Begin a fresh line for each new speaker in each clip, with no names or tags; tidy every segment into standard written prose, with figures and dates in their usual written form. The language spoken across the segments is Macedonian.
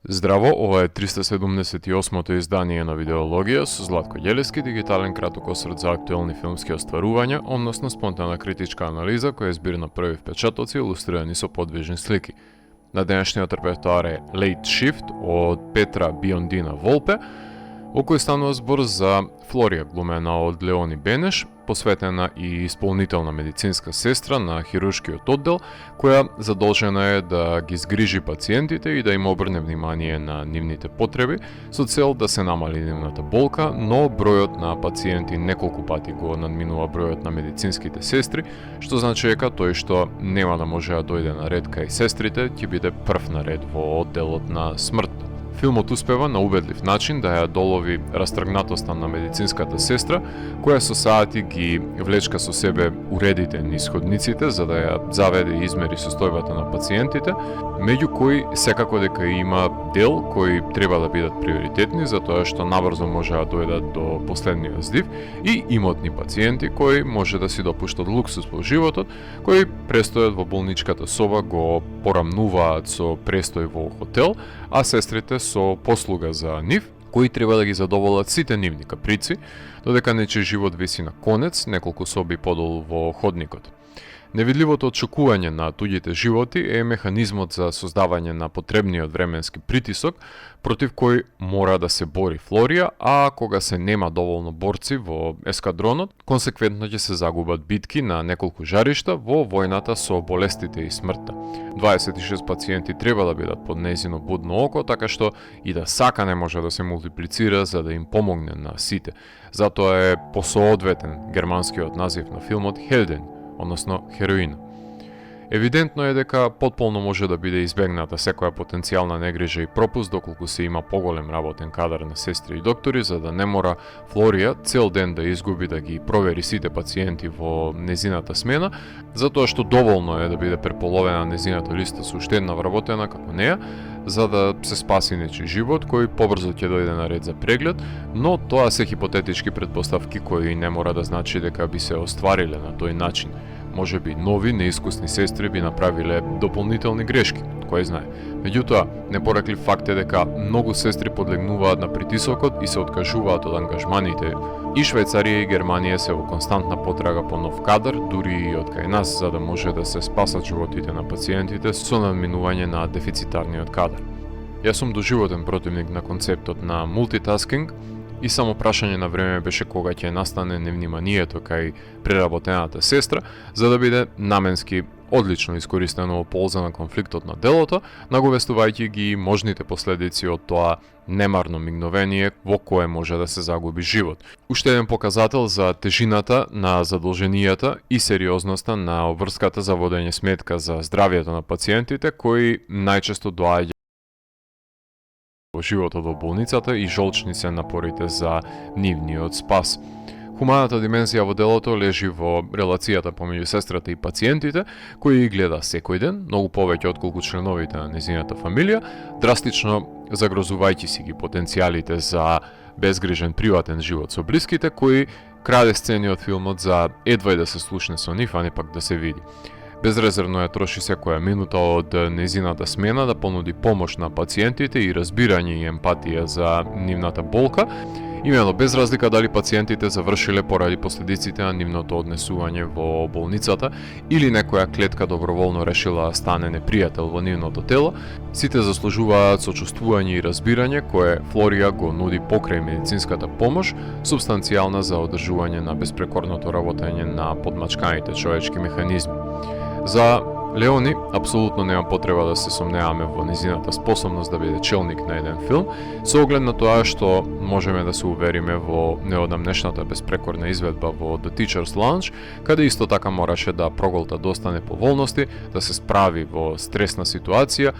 Здраво, ова е 378-то издание на Видеологија со Златко Ѓелески, дигитален краток осврт за актуелни филмски остварувања, односно спонтана критичка анализа која е збир на први впечатоци илустрирани со подвижни слики. На денешниот репертоар е Late Shift од Петра Биондина Волпе, во кој станува збор за Флорија, глумена од Леони Бенеш, посветена и исполнителна медицинска сестра на хируршкиот оддел, која задолжена е да ги згрижи пациентите и да им обрне внимание на нивните потреби, со цел да се намали нивната болка, но бројот на пациенти неколку пати го надминува бројот на медицинските сестри, што значи дека тој што нема да може да дојде на ред кај сестрите, ќе биде прв на ред во одделот на смртта. Филмот успева на убедлив начин да ја долови растргнатоста на медицинската сестра, која со саати ги влечка со себе уредите низ ходниците за да ја заведе и измери состојбата на пациентите, меѓу кои секако дека има дел кои треба да бидат приоритетни затоа што набрзо може да дојдат до последниот здив, и имотни пациенти кои може да си допуштат луксус во животот, кои престојат во болничката соба го порамнуваат со престој во хотел, а сестрите со послуга за нив, кои треба да ги задоволат сите нивни каприци, додека нечиј живот виси на конец неколку соби подолу во ходникот. Невидливото отшокување на туѓите животи е механизмот за создавање на потребниот временски притисок против кој мора да се бори Флорија, а кога се нема доволно борци во ескадронот, консеквентно ќе се загубат битки на неколку жаришта во војната со болестите и смртта. 26 пациенти треба да бидат под нејзино будно око, така што и да сака не може да се мултиплицира за да им помогне на сите. Затоа е посоодветен германскиот назив на филмот Хелден, односно хероина. Евидентно е дека потполно може да биде избегната секоја потенцијална негрижа и пропуст доколку се има поголем работен кадар на сестри и доктори, за да не мора Флорија цел ден да изгуби да ги провери сите пациенти во незината смена, затоа што доволно е да биде преполовена незината листа со уште една вработена како неа, за да се спаси нечи живот кој побрзо ќе дојде на ред за преглед, но тоа се хипотетички претпоставки кои не мора да значи дека би се оствариле на тој начин. Може би нови, неискусни сестри би направиле дополнителни грешки, кој знае. Меѓутоа, непореклив факт е дека многу сестри подлегнуваат на притисокот и се откажуваат од ангажманите. И Швајцарија и Германија се во константна потрага по нов кадар, дури и од кај нас, за да може да се спасат животите на пациентите со надминување на дефицитарниот кадар. Јас сум доживотен противник на концептот на мултитаскинг, и само прашање на време беше кога ќе настане невниманието кај преработената сестра, за да биде наменски одлично искористено во полза на конфликтот на делото, наговестувајќи ги можните последици од тоа немарно мигновение во кое може да се загуби живот. Уште еден показател за тежината на задолженијата и сериозноста на обврската за водење сметка за здравието на пациентите, кои најчесто доаѓа во животот во болницата и жолчни се напорите за нивниот спас. Хуманата димензија во делото лежи во релацијата помеѓу сестрата и пациентите, кои ги гледа секој ден, многу повеќе отколку членовите на незината фамилија, драстично загрозувајќи си ги потенцијалите за безгрижен приватен живот со блиските, кои краде сцени од филмот за едвај да се слушне со нив, а не пак да се види. Безрезервно ја троши секоја минута од незината смена да понуди помош на пациентите и разбирање и емпатија за нивната болка, имено без разлика дали пациентите завршиле поради последиците на нивното однесување во болницата или некоја клетка доброволно решила да стане непријател во нивното тело, сите заслужуваат сочувствување и разбирање кое Флорија го нуди покрај медицинската помош, субстанцијална за одржување на беспрекорното работење на подмачканите човечки механизми. За Леони апсолутно нема потреба да се сомневаме во незината способност да биде челник на еден филм, со оглед на тоа што можеме да се увериме во неодамнешната беспрекорна изведба во The Teacher's Lounge, каде исто така мораше да проголта доста неповолности, да се справи во стресна ситуација,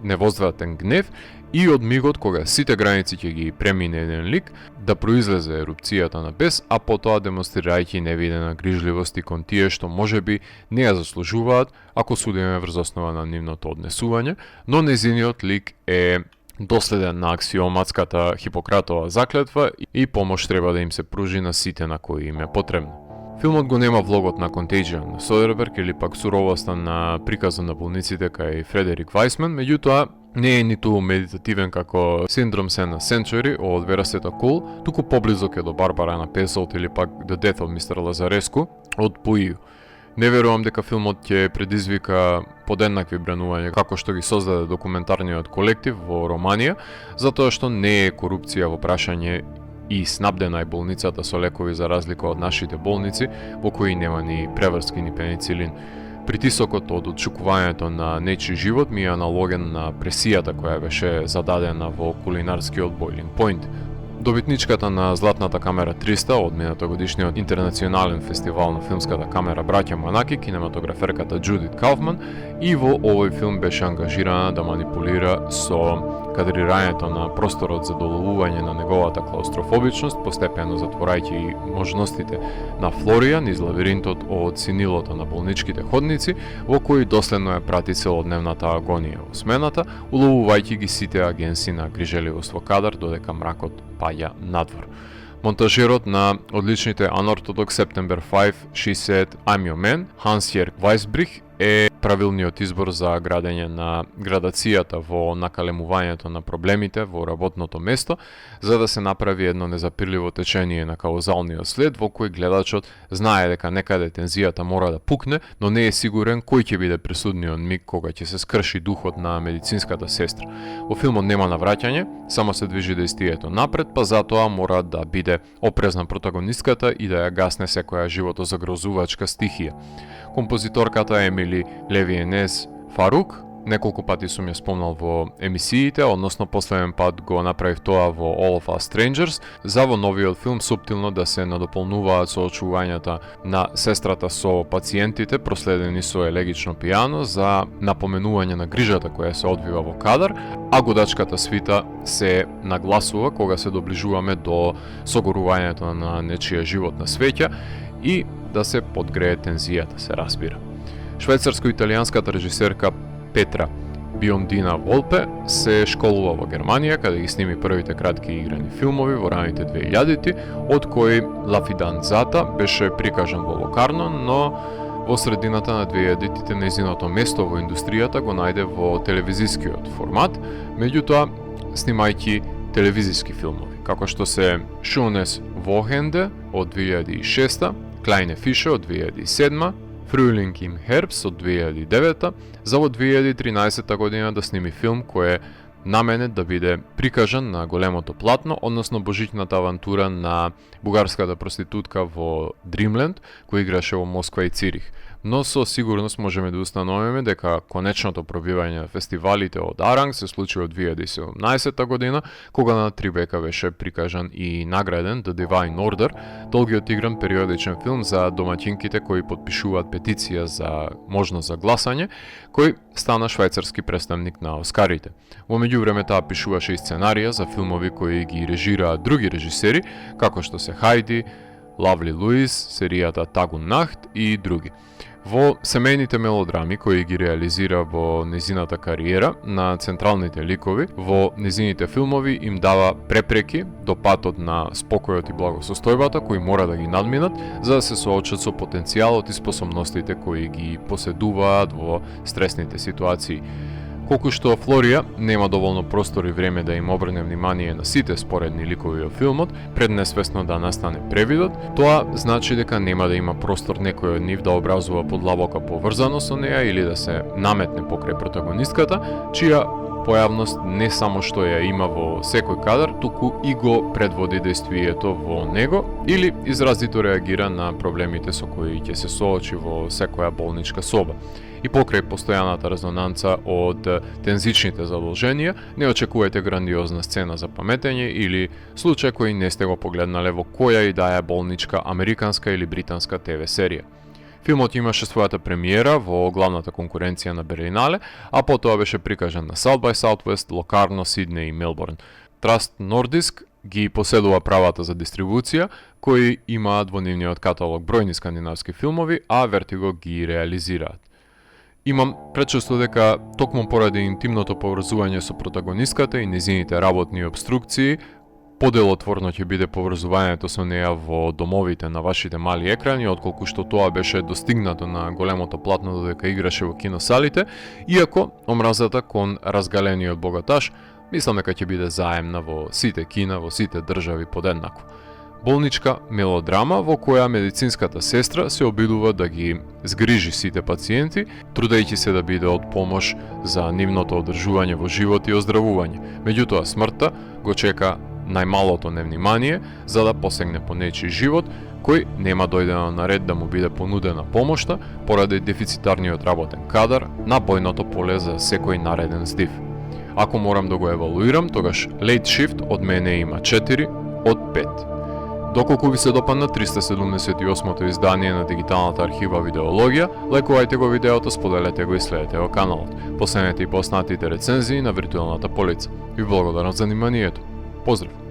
невозвратен гнев и од мигот кога сите граници ќе ги премине еден лик, да произлезе ерупцијата на бес, а потоа демонстрирајќи невидена грижливост и кон тие што можеби не ја заслужуваат, ако судиме врз основа на нивното однесување, но незиниот лик е доследен на аксиоматската Хипократова заклетва и помош треба да им се пружи на сите на кои им е потребно. Филмот го нема влогот на Contagion на Содерберг или пак суровоста на приказот на болниците кај Фредерик Вајсман, меѓутоа не е ниту медитативен како Syndrome на Century од Вера Сета Кул, туку поблизок е до Барбара на Песолт или пак The Death of Mr. Лазареску од Пуију. Не верувам дека филмот ќе предизвика подеднакви бренувања како што ги создаде документарниот колектив во Романија, затоа што не е корупција во прашање и снабдена е болницата со лекови за разлика од нашите болници, во кои нема ни преврски ни пеницилин. Притисокот од отшукувањето на нечи живот ми е аналоген на пресијата која беше зададена во кулинарскиот Boiling Point. Добитничката на Златната камера 300 од минатогодишниот интернационален фестивал на филмската камера Браќа Манаки, кинематограферката Џудит Кауфман, и во овој филм беше ангажирана да манипулира со кадрирањето на просторот за доловување на неговата клаустрофобичност, постепено затворајќи и можностите на Флорија низ лавиринтот од синилото на болничките ходници, во кои доследно ја прати целодневната агонија во смената, уловувајќи ги сите агенси на грижеливост во кадар додека мракот паѓа надвор. Монтажерот на одличните Unorthodox September 5, She Said, I'm Your Man, Hans-Jörg Weisbrich, е правилниот избор за градење на градацијата во накалемувањето на проблемите во работното место, за да се направи едно незапирливо течение на каузалниот след во кој гледачот знае дека некаде тензијата мора да пукне, но не е сигурен кој ќе биде пресудниот миг кога ќе се скрши духот на медицинската сестра. Во филмот нема навраќање, само се движи дејствието напред, па затоа мора да биде опрезна протагонистката и да ја гасне секоја животозагрозувачка стихија. Композиторката Емили Левиенес Фарук, неколку пати сум ја спомнал во емисиите, односно последен пат го направив тоа во All of Us Strangers, за во новиот филм суптилно да се надополнуваат соочувањата на сестрата со пациентите, проследени со елегично пијано за напоменување на грижата која се одвива во кадар, а годачката свита се нагласува кога се доближуваме до согорувањето на нечија животна свеќа и да се подгрее тензијата, се разбира. Швајцарско-италијанската режисерка Петра Биондина Волпе се школува во Германија, каде ги сними првите кратки играни филмови во раните 2000-ти, од кои La Fidanzata беше прикажан во Локарно, но во средината на 2000-тите нејзиното место во индустријата го најде во телевизискиот формат, меѓутоа снимајќи телевизиски филмови, како што се Schönes Wochenende од 2006, Kleine Fische од 2007, Frühling im Herbst од 2009, за во 2013 година да сними филм кој е наменет да биде прикажан на големото платно, односно божичната авантура на бугарската проститутка во Dreamland, кој играше во Москва и Цирих. Но со сигурност можеме да установиме дека конечното пробивање на фестивалите од Аранг се случи од 2017 година, кога на Трибека беше прикажан и награден The Divine Order, долгиот игран периодичен филм за домаќинките кои потпишуваат петиција за можност за гласање, кој стана швајцарски представник на Оскарите. Во меѓувреме таа пишуваше и сценарија за филмови кои ги режираат други режисери, како што се Хайди, Лавли Луис, серијата Тагун Нахт и други. Во семејните мелодрами кои ги реализира во незината кариера на централните ликови, во незините филмови им дава препреки до патот на спокојот и благосостојбата кои мора да ги надминат за да се соочат со потенцијалот и способностите кои ги поседуваат во стресните ситуации. Колку што Флорија нема доволно простор и време да им обрне внимание на сите споредни ликови во филмот, пред несвесно да настане превидот, тоа значи дека нема да има простор некој од нив да образува подлабока поврзаност со неа или да се наметне покрај протагонистката, чија појавност не само што ја има во секој кадар, туку и го предводи дејствието во него или изразито реагира на проблемите со кои ќе се соочи во секоја болничка соба. И покрај постојаната резонанца од тензичните задолженија, не очекувате грандиозна сцена за паметење или случај кој не сте го погледнале во која и да е болничка американска или британска ТВ серија. Филмот имаше својата премиера во главната конкуренција на Берлинале, а потоа беше прикажан на South by Southwest, Локарно, Сиднеј и Мелбурн. Траст Нордиск ги поседува правата за дистрибуција, кои имаат во нивниот каталог бројни скандинавски филмови, а Vertigo ги реализираат. Имам предчувство дека токму поради интимното поврзување со протагонистката и незините работни обструкции, Поделотворно ќе биде поврзувањето со неа во домовите на вашите мали екрани, отколку што тоа беше достигнато на големото платно додека играше во киносалите, иако омразата кон разгалениот богаташ мислам дека ќе биде заемна во сите кина, во сите држави подеднакво. Болничка мелодрама во која медицинската сестра се обидува да ги згрижи сите пациенти, трудејќи се да биде од помош за нивното одржување во живот и оздравување. Меѓутоа смртта го чека најмалото невнимание за да посегне по нечи живот, кој нема дојдено на ред да му биде понудена помошта поради дефицитарниот работен кадар на бојното поле за секој нареден здив. Ако морам да го евалуирам, тогаш Late Shift од мене има 4 од 5. Доколку ви се допадна 378-то издание на дигиталната архива Видеологија, лајкувајте го видеото, споделете го и следете го каналот. Последете и поснатите рецензии на виртуелната полица. Ви благодарам за вниманието. Поздрав!